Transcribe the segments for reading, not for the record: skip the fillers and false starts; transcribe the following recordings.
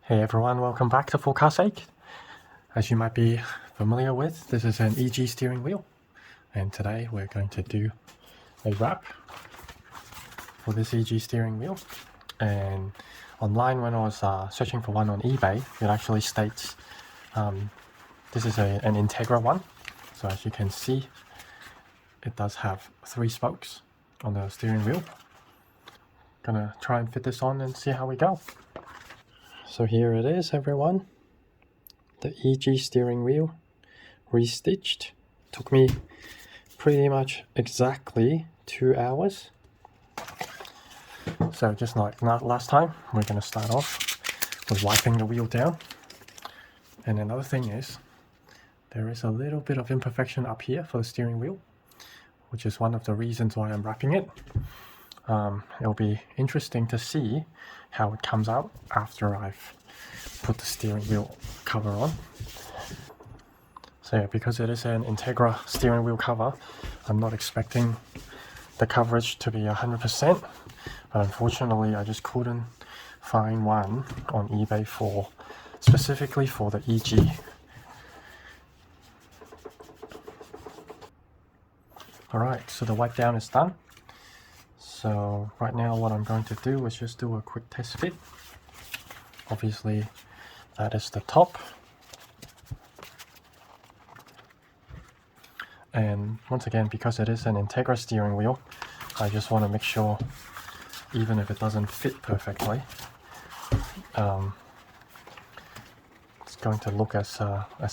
Hey everyone, welcome back to For Car's Sake. As you might be familiar with, this is an EG steering wheel, and today we're going to do a wrap for this EG steering wheel. And online, when I was searching for one on eBay, it actually states this is an Integra one. So as you can see, it does have 3 spokes on the steering wheel. Gonna try and fit this on and see how we go. So here it is, everyone. The EG steering wheel restitched. Took me pretty much exactly 2 hours. So just like last time, we're going to start off with wiping the wheel down. And another thing is, there is a little bit of imperfection up here for the steering wheel, which is one of the reasons why I'm wrapping it. It'll be interesting to see how it comes out after I've put the steering wheel cover on. So yeah, because it is an Integra steering wheel cover, I'm not expecting the coverage to be 100%, but unfortunately I just couldn't find one on eBay specifically for the EG. Alright, so the wipe down is done. So right now what I'm going to do is just do a quick test fit. Obviously that is the top. And once again, because it is an Integra steering wheel, I just want to make sure, even if it doesn't fit perfectly, it's going to look as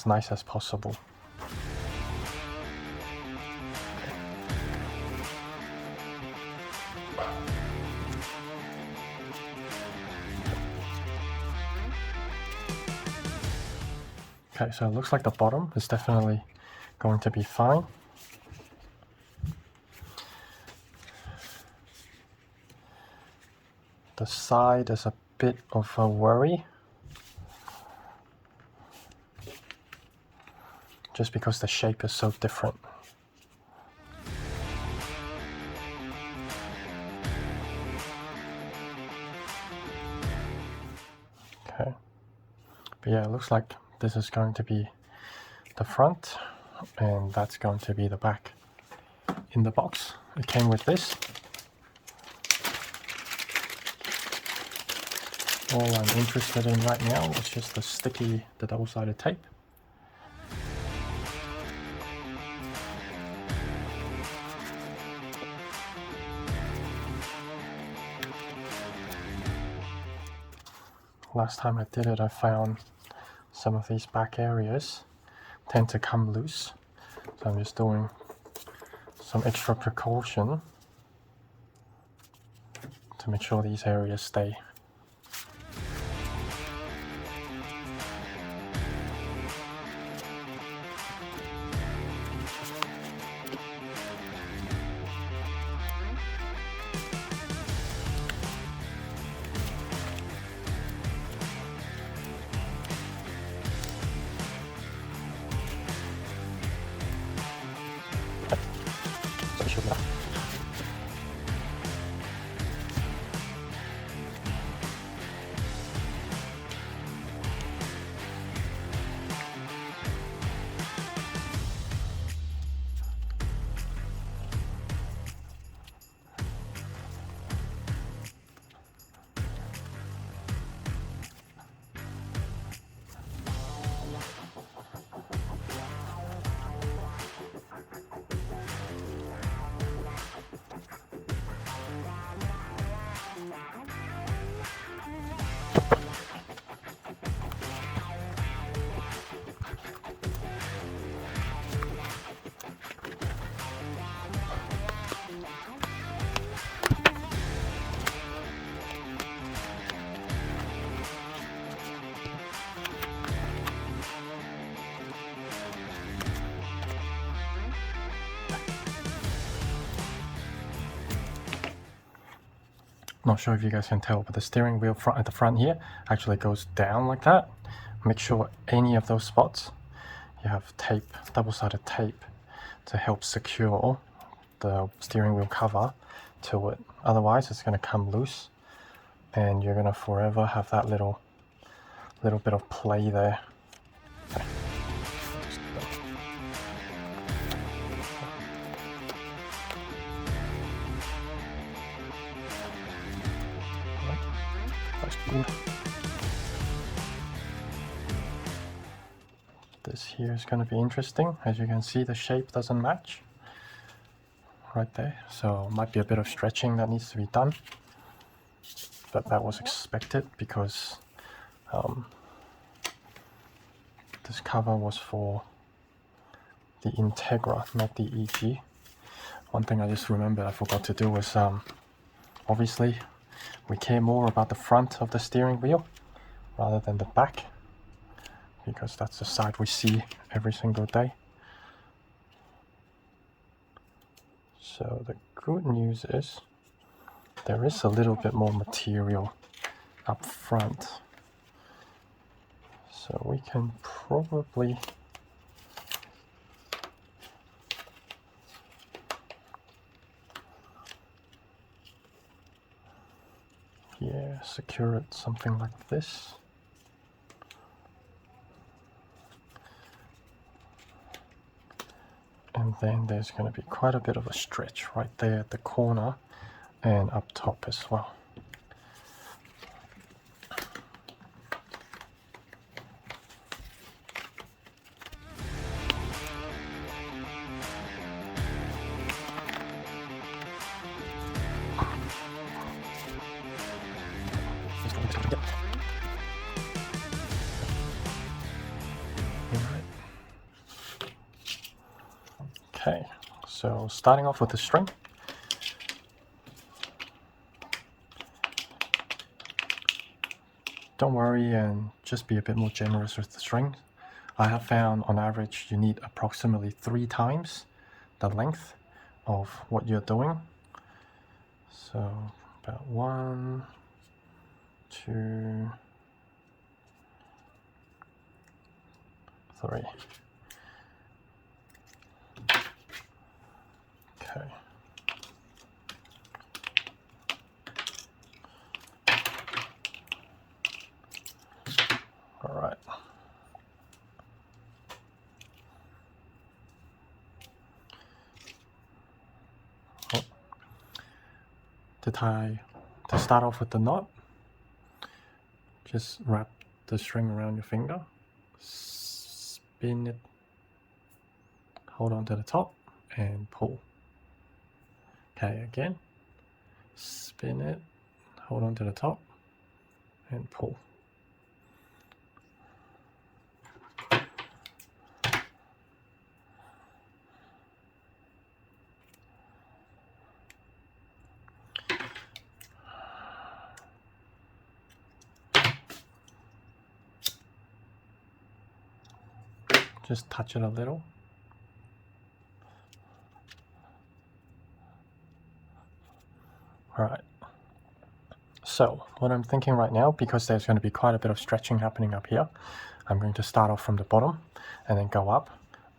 nice as possible. Okay, so it looks like the bottom is definitely going to be fine. The side is a bit of a worry, just because the shape is so different. Okay, but yeah, it looks like this is going to be the front, and that's going to be the back. In the box, it came with this. All I'm interested in right now is just the double-sided tape. Last time I did it, I found some of these back areas tend to come loose, so I'm just doing some extra precaution to make sure these areas stay. Not sure if you guys can tell, but the steering wheel at the front here actually goes down like that. Make sure any of those spots you have tape, double-sided tape, to help secure the steering wheel cover to it. Otherwise it's going to come loose and you're going to forever have that little little bit of play there. Okay. That's good. This here is going to be interesting. As you can see, the shape doesn't match right there, so might be a bit of stretching that needs to be done, but that was expected because this cover was for the Integra, not the EG. One thing I just remembered I forgot to do was obviously we care more about the front of the steering wheel rather than the back, because that's the side we see every single day. So the good news is there is a little bit more material up front, so we can probably secure it something like this. And then there's going to be quite a bit of a stretch right there at the corner and up top as well. Okay, so starting off with the string. Don't worry and just be a bit more generous with the string. I have found on average you need approximately 3 times the length of what you're doing. So about 1, 2, 3. Okay. All right. To start off with the knot, just wrap the string around your finger, spin it, hold on to the top and pull. Okay, again, spin it, hold on to the top and pull. Just touch it a little. All right. So what I'm thinking right now, because there's going to be quite a bit of stretching happening up here, I'm going to start off from the bottom and then go up.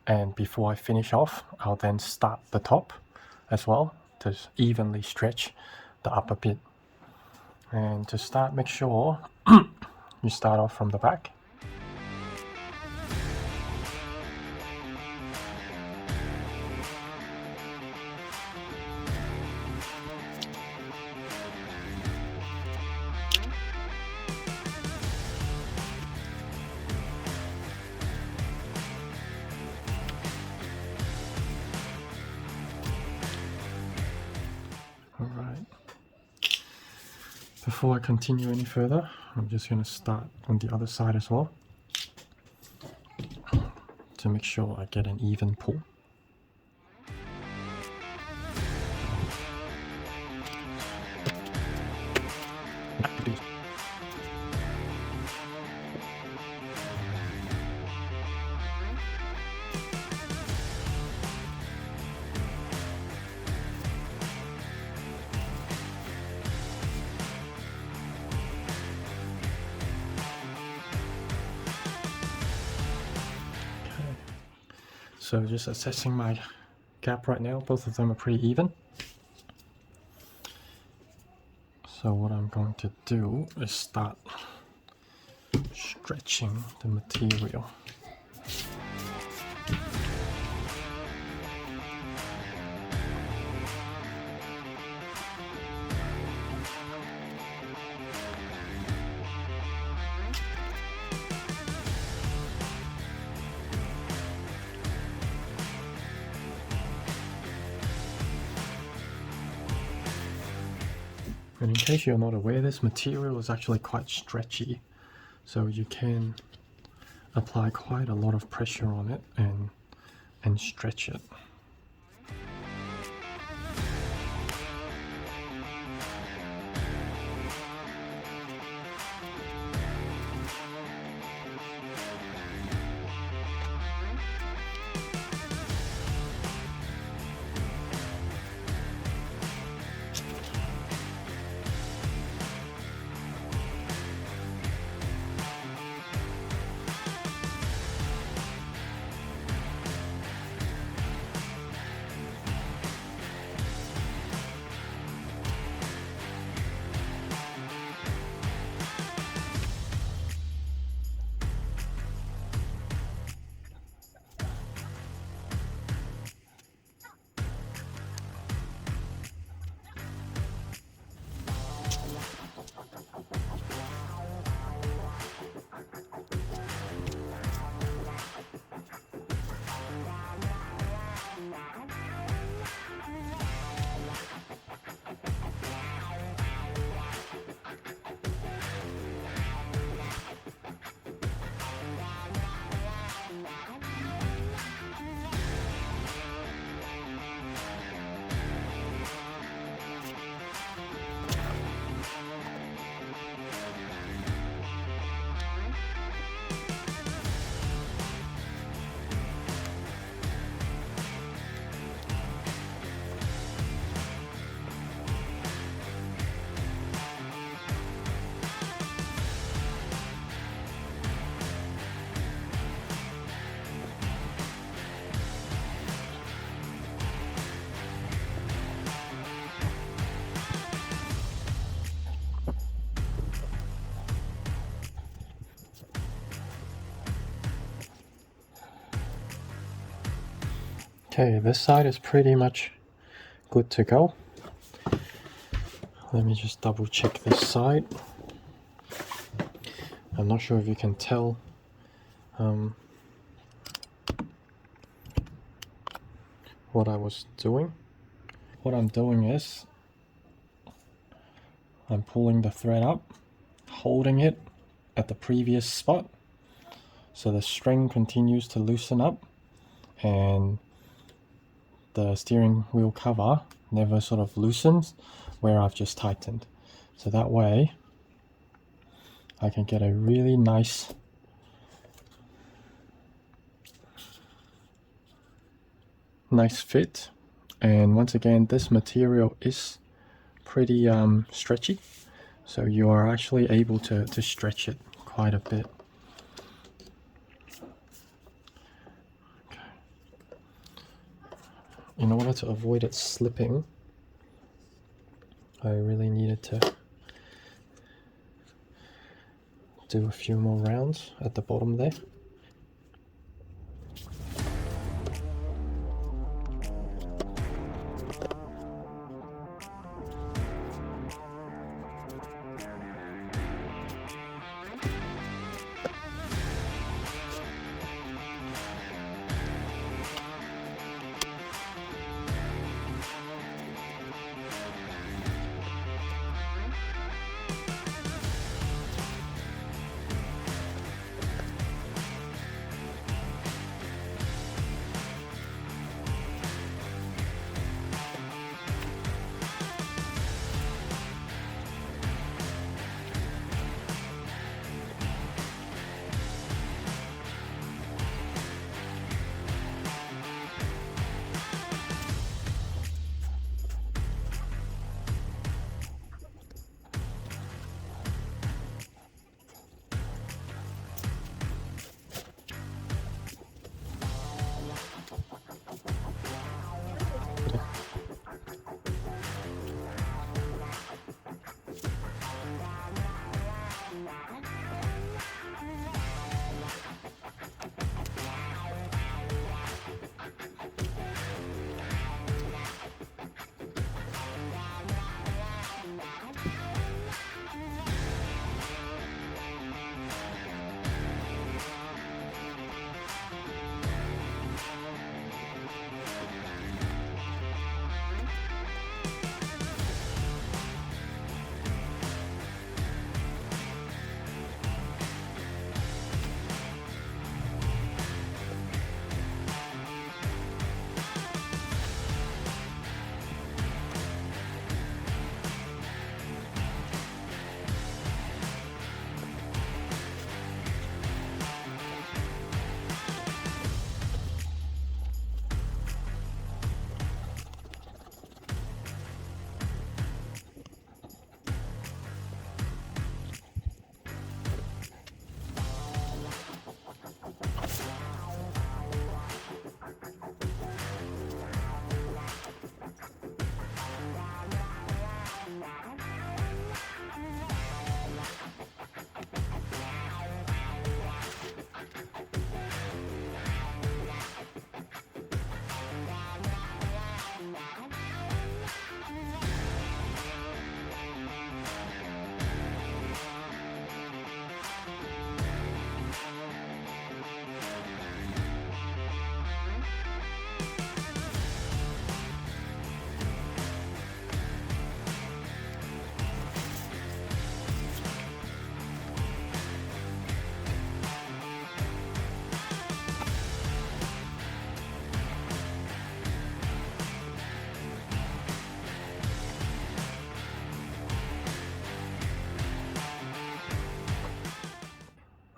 And before I finish off, I'll then start the top as well to evenly stretch the upper bit. And to start, make sure you start off from the back. Alright, before I continue any further, I'm just going to start on the other side as well to make sure I get an even pull. So just assessing my gap right now, both of them are pretty even. So what I'm going to do is start stretching the material. And in case you're not aware, this material is actually quite stretchy, so you can apply quite a lot of pressure on it and stretch it. Okay, this side is pretty much good to go. Let me just double check this side. I'm not sure if you can tell what I was doing. What I'm doing is I'm pulling the thread up, holding it at the previous spot, so the string continues to loosen up and the steering wheel cover never sort of loosens where I've just tightened. So that way I can get a really nice fit. And once again, this material is pretty stretchy, so you are actually able to stretch it quite a bit. Okay. In order to avoid it slipping, I really needed to do a few more rounds at the bottom there.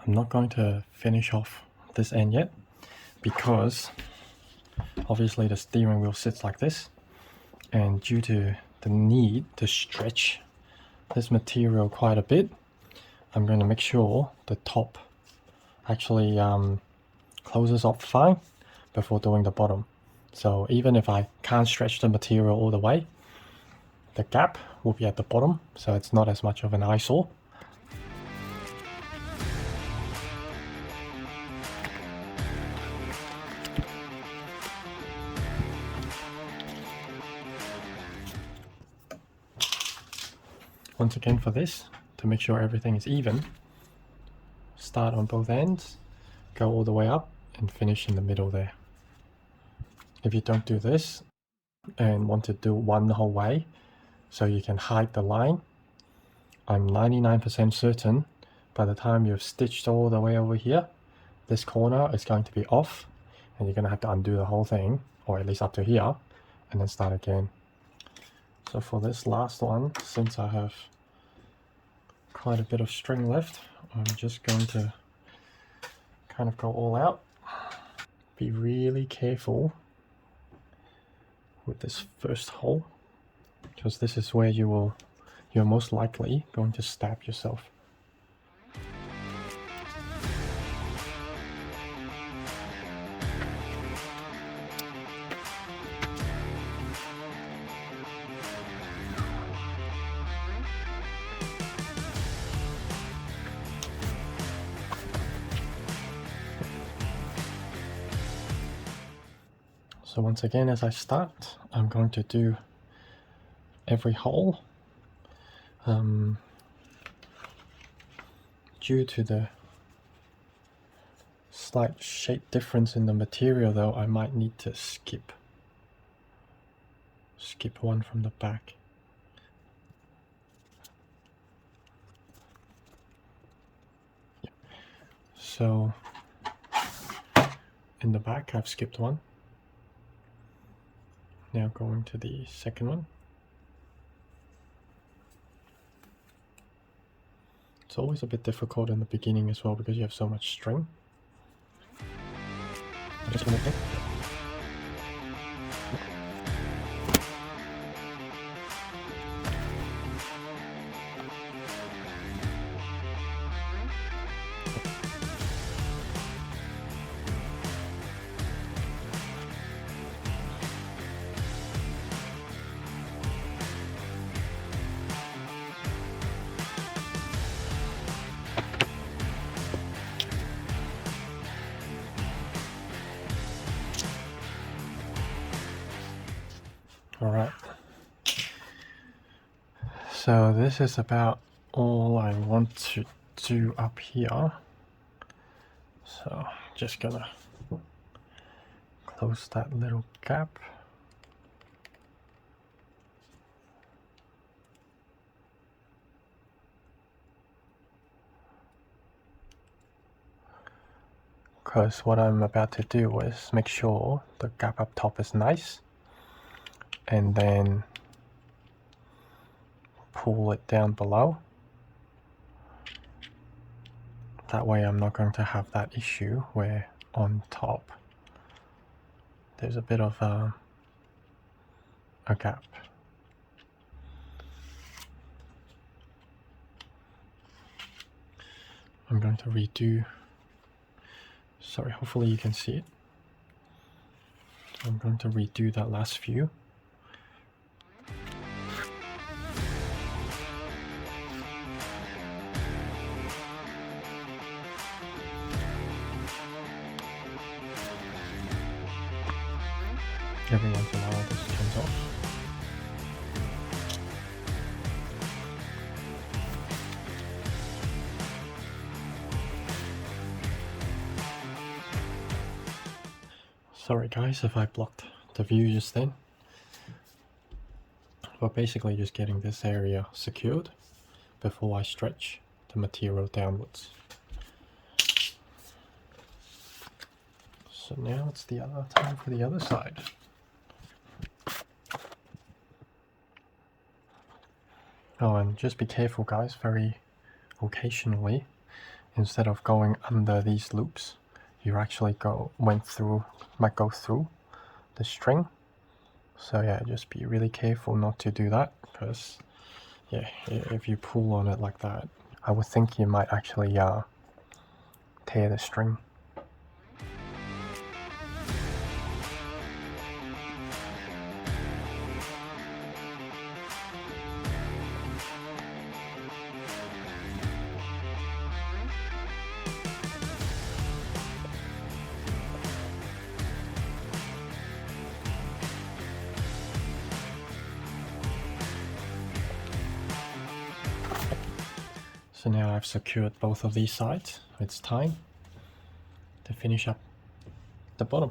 I'm not going to finish off this end yet because obviously the steering wheel sits like this, and due to the need to stretch this material quite a bit, I'm going to make sure the top actually closes off fine before doing the bottom. So even if I can't stretch the material all the way, the gap will be at the bottom, so it's not as much of an eyesore. Once again, for this, to make sure everything is even, start on both ends, go all the way up and finish in the middle there. If you don't do this and want to do one whole way so you can hide the line, I'm 99% certain by the time you've stitched all the way over here, this corner is going to be off and you're going to have to undo the whole thing, or at least up to here, and then start again. So for this last one, since I have quite a bit of string left, I'm just going to kind of go all out. Be really careful with this first hole, because this is where you're most likely going to stab yourself. So once again, as I start, I'm going to do every hole. Due to the slight shape difference in the material though, I might need to skip one from the back. So in the back I've skipped one. Now going to the second one. It's always a bit difficult in the beginning as well because you have so much string. I'm just gonna think. Alright, so this is about all I want to do up here. So just gonna close that little gap. Because what I'm about to do is make sure the gap up top is nice, and then pull it down below. That way I'm not going to have that issue where on top there's a bit of a gap. I'm going to redo, sorry, hopefully you can see it. I'm going to redo that last view. Every once in a while this comes off. Sorry guys if I blocked the view just then. But basically just getting this area secured before I stretch the material downwards. So now it's the other time for the other side. Oh, and just be careful guys, very occasionally instead of going under these loops, you actually might go through the string. So yeah, just be really careful not to do that, because yeah, if you pull on it like that, I would think you might actually tear the string. So now I've secured both of these sides. It's time to finish up the bottom.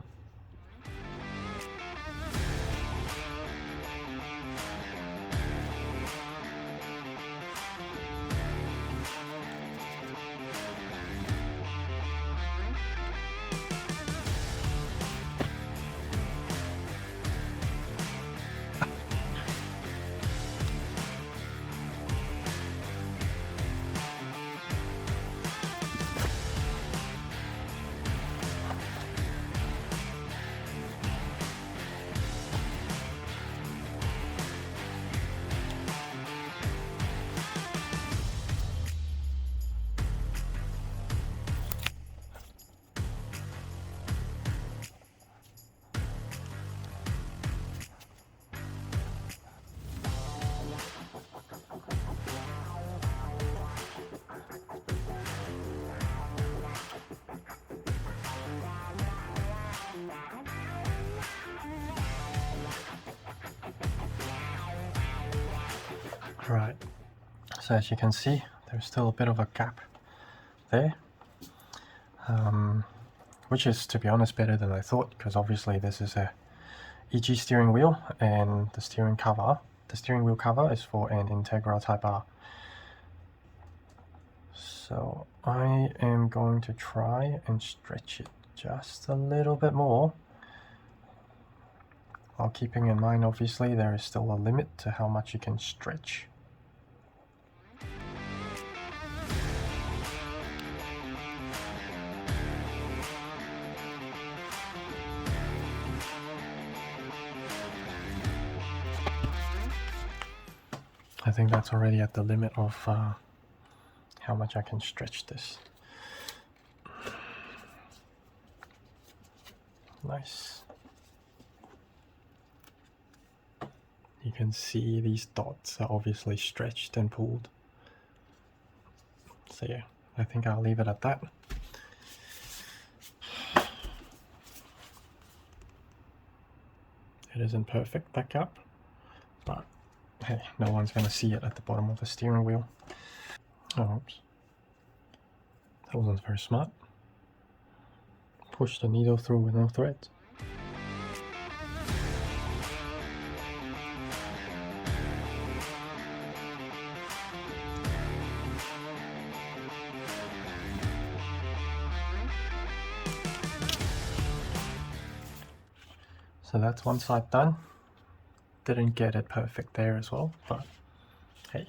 Right, so as you can see, there's still a bit of a gap there, which is, to be honest, better than I thought, because obviously this is a EG steering wheel, and the steering wheel cover is for an Integra Type R. So I am going to try and stretch it just a little bit more, while keeping in mind, obviously, there is still a limit to how much you can stretch. I think that's already at the limit of how much I can stretch this. Nice. You can see these dots are obviously stretched and pulled. So yeah, I think I'll leave it at that. It isn't perfect, that gap, but hey, no one's going to see it at the bottom of the steering wheel. Oh, oops. That wasn't very smart. Push the needle through with no threads. So that's one side done. Didn't get it perfect there as well, but hey,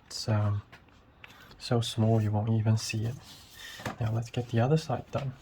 it's so small you won't even see it. Now let's get the other side done.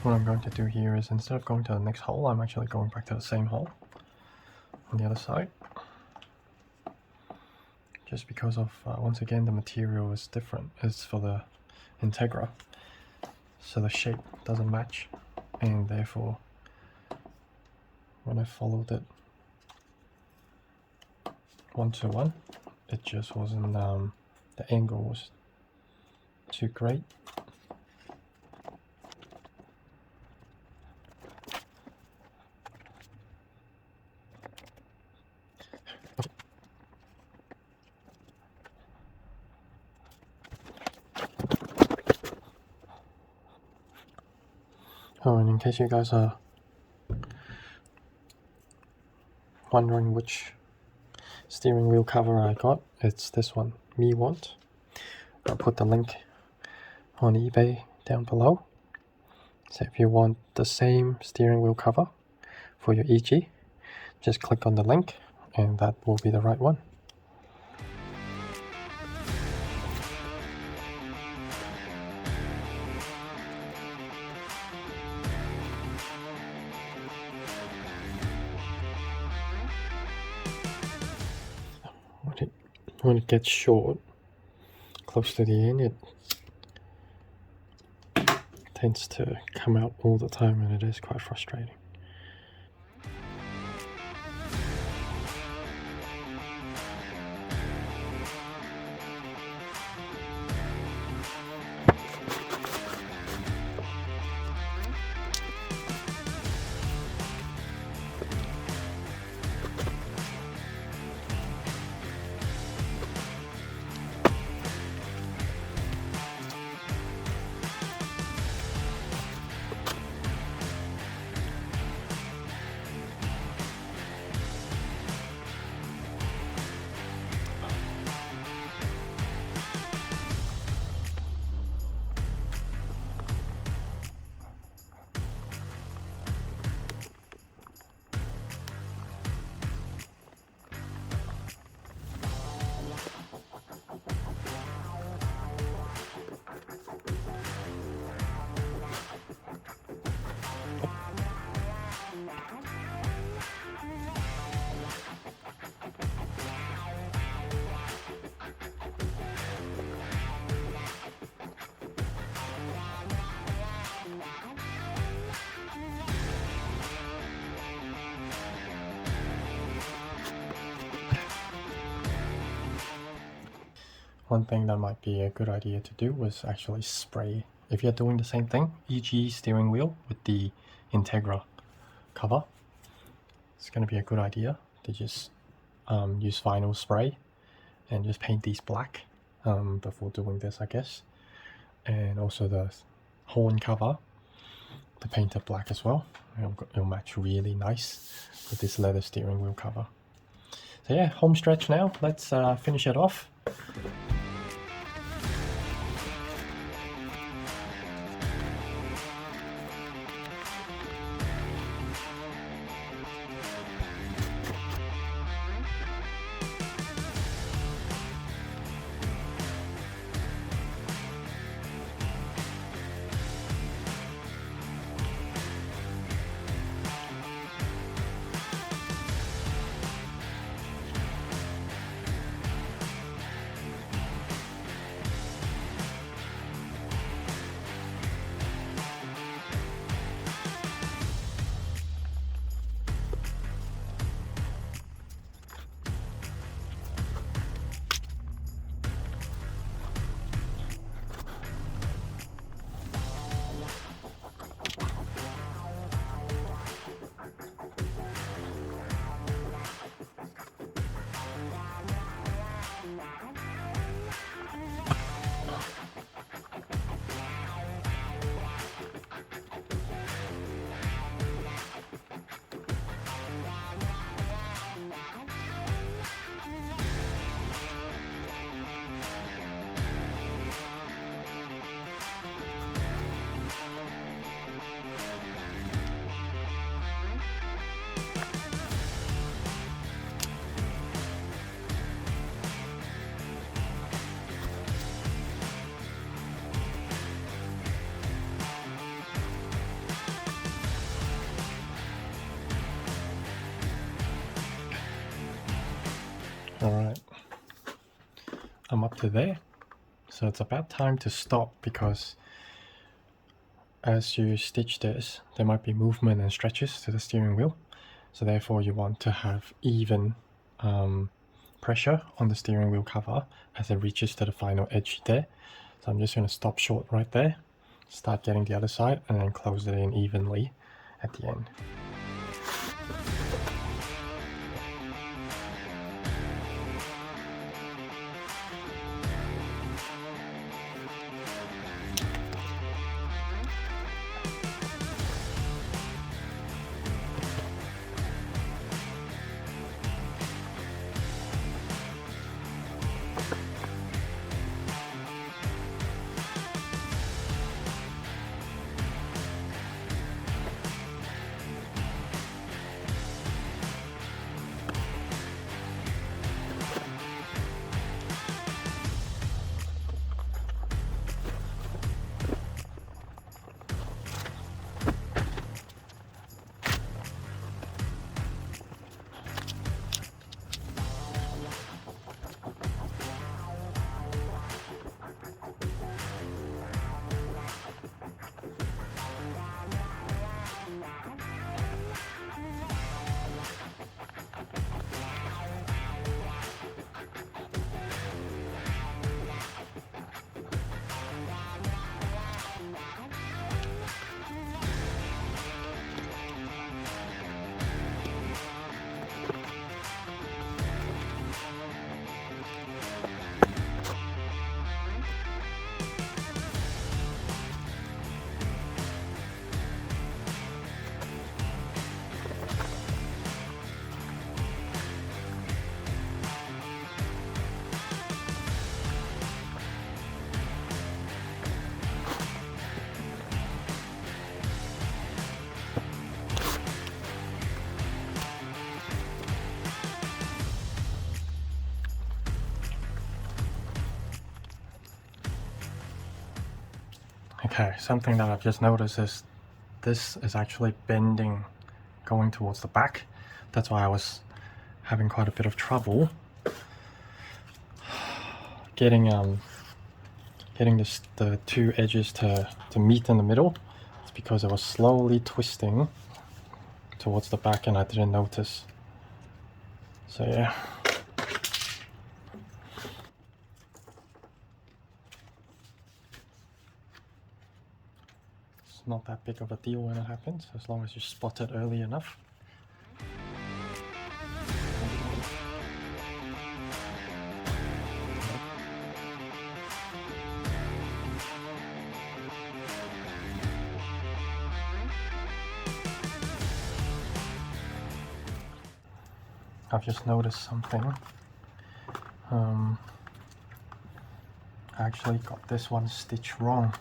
What I'm going to do here is, instead of going to the next hole, I'm actually going back to the same hole on the other side. Just because of, once again, the material is different. It's for the Integra, so the shape doesn't match, and therefore when I followed it 1-to-1, it just wasn't, the angle was too great. Oh, and in case you guys are wondering which steering wheel cover I got, it's this one, Me Want. I'll put the link on eBay down below. So if you want the same steering wheel cover for your EG, just click on the link and that will be the right one. When it gets short, close to the end, it tends to come out all the time and it is quite frustrating. One thing that might be a good idea to do was actually spray. If you're doing the same thing, EG steering wheel with the Integra cover, it's going to be a good idea to just use vinyl spray and just paint these black before doing this, I guess. And also the horn cover, to paint it black as well. It'll match really nice with this leather steering wheel cover. So yeah, home stretch now. Let's finish it off. Alright, I'm up to there, so it's about time to stop, because as you stitch this, there might be movement and stretches to the steering wheel, so therefore you want to have even pressure on the steering wheel cover as it reaches to the final edge there. So I'm just going to stop short right there, start getting the other side, and then close it in evenly at the end. Okay, something that I've just noticed is this is actually bending going towards the back. That's why I was having quite a bit of trouble getting the two edges to meet in the middle. It's because it was slowly twisting towards the back and I didn't notice. So yeah. It's not that big of a deal when it happens, as long as you spot it early enough. I've just noticed something. I actually got this one stitched wrong.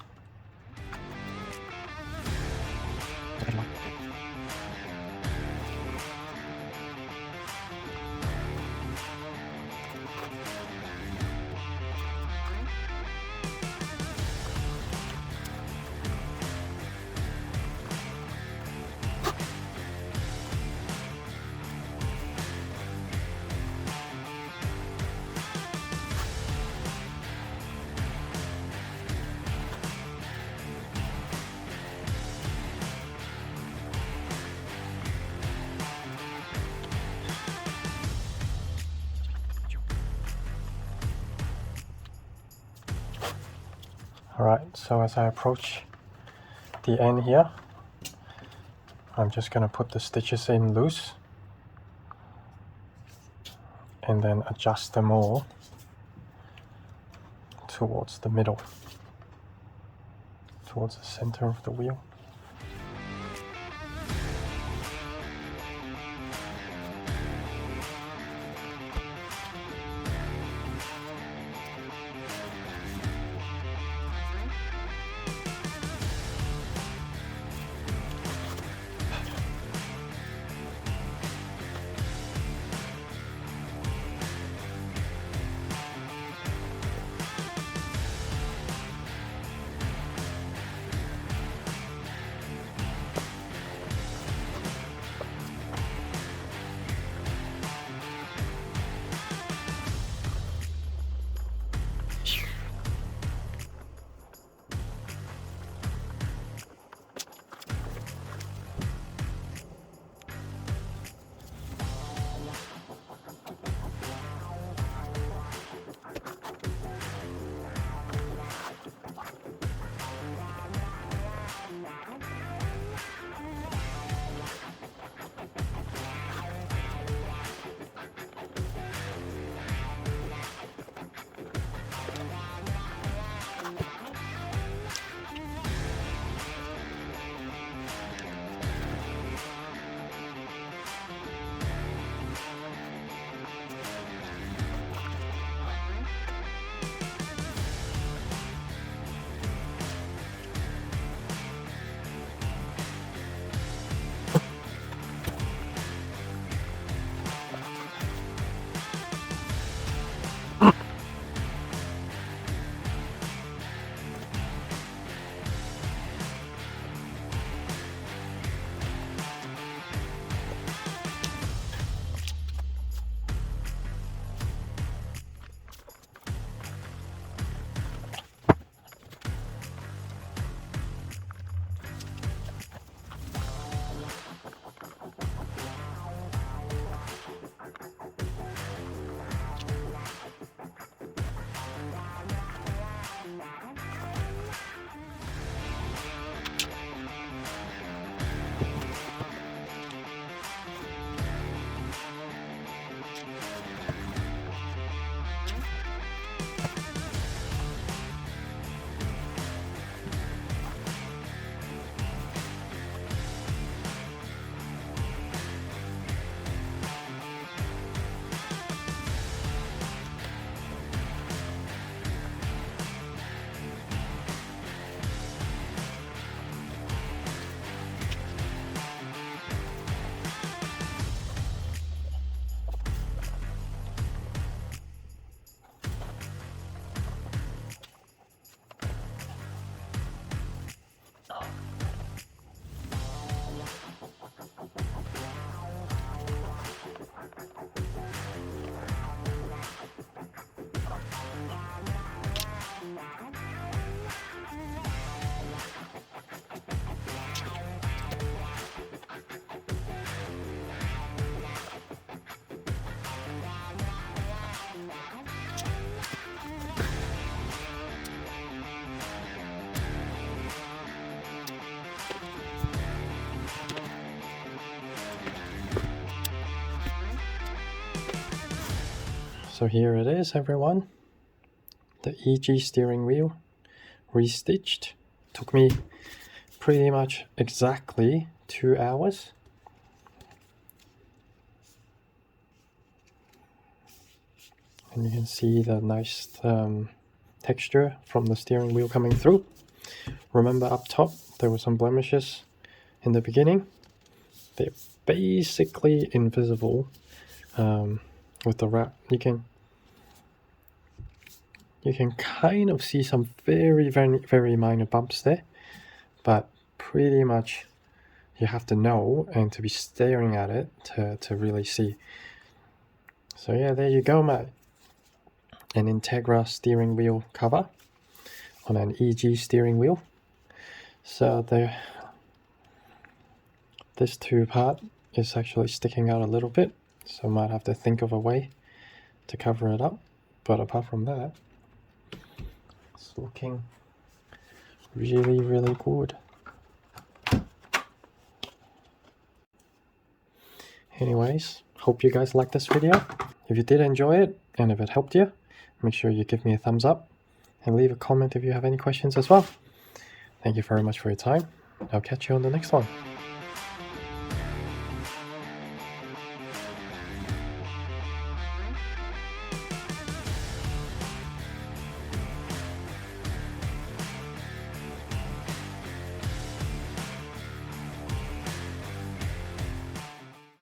Alright, so as I approach the end here, I'm just going to put the stitches in loose and then adjust them all towards the middle, towards the center of the wheel. So here it is, everyone. The EG steering wheel restitched. Took me pretty much exactly 2 hours. And you can see the nice texture from the steering wheel coming through. Remember up top there were some blemishes in the beginning. They're basically invisible with the wrap. You can kind of see some very minor bumps there, but pretty much you have to know and to be staring at it to really see. So yeah, there you go, mate. An Integra steering wheel cover on an EG steering wheel. So this two part is actually sticking out a little bit, so I might have to think of a way to cover it up. But apart from that, it's looking really good. Anyways, hope you guys liked this video. If you did enjoy it and if it helped you, make sure you give me a thumbs up and leave a comment if you have any questions as well. Thank you very much for your time. I'll catch you on the next one.